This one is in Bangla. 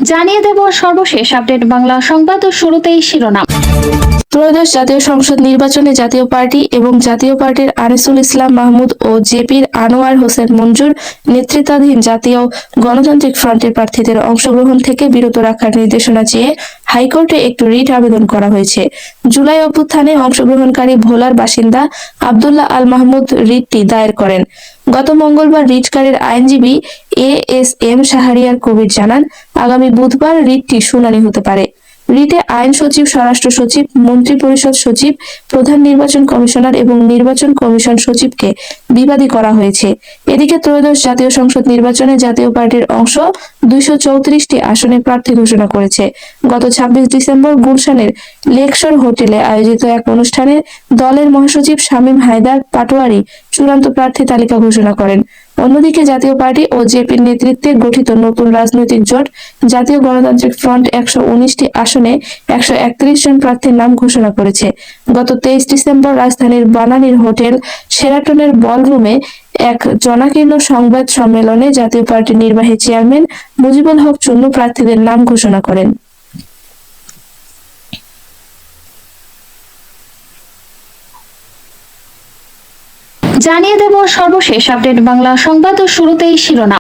জানিয়ে দেব সর্বশেষ আপডেট বাংলা সংবাদ ও শুরুতেই শিরোনাম। ত্রয়োদশ জাতীয় সংসদ নির্বাচনে জাতীয় পার্টি এবং জাতীয় পার্টির আনিসুল ইসলাম মাহমুদ ও জেপির আনোয়ার হোসেন মঞ্জুর নেতৃত্বাধীন জাতীয় গণতান্ত্রিক ফ্রন্টের প্রার্থীদের অংশগ্রহণ থেকে বিরত রাখার নির্দেশনা চেয়ে হাইকোর্টে একটি রিট আবেদন করা হয়েছে। জুলাই অভ্যুত্থানে অংশগ্রহণকারী ভোলার বাসিন্দা আব্দুল্লাহ আল মাহমুদ রিটটি দায়ের করেন। গত মঙ্গলবার রিটকারীর আইনজীবী এএসএম শাহরিয়ার কবির জানান, আগামী বুধবার রিটটি শুনানি হতে পারে। রিটে আইন সচিব, স্বরাষ্ট্র সচিব, মন্ত্রিপরিষদ সচিব, প্রধান নির্বাচন কমিশনার এবং নির্বাচন কমিশন সচিবকে বিবাদী করা হয়েছে। এদিকে ত্রয়োদশ জাতীয় সংসদ নির্বাচনে জাতীয় পার্টির অংশ 234টি আসনে প্রার্থী ঘোষণা করেছে। গত 26 ডিসেম্বর গুলশানের লেকশোর হোটেলে আয়োজিত এক অনুষ্ঠানে দলের মহাসচিব শামীম হায়দার পাটোয়ারি চূড়ান্ত প্রার্থী তালিকা ঘোষণা করেন। অন্যদিকে জাতীয় পার্টি ও জেপির নেতৃত্বে গঠিত নতুন রাজনৈতিক জোট জাতীয় গণতান্ত্রিক ফ্রন্ট 119টি আসনে 131 জন প্রার্থীর নাম ঘোষণা করেছে। গত 23 ডিসেম্বর রাজধানীর বানানীর হোটেল শেরাটনের বলরুমে এক জনাকীর্ণ সংবাদ সম্মেলনে জাতীয় পার্টির নির্বাহী চেয়ারম্যান মুজিবুল হক চুন্নু প্রার্থীদের নাম ঘোষণা করেন। জানিয়ে দেব সর্বশেষ আপডেট বাংলা সংবাদ ও শুরুতেই শিরোনাম।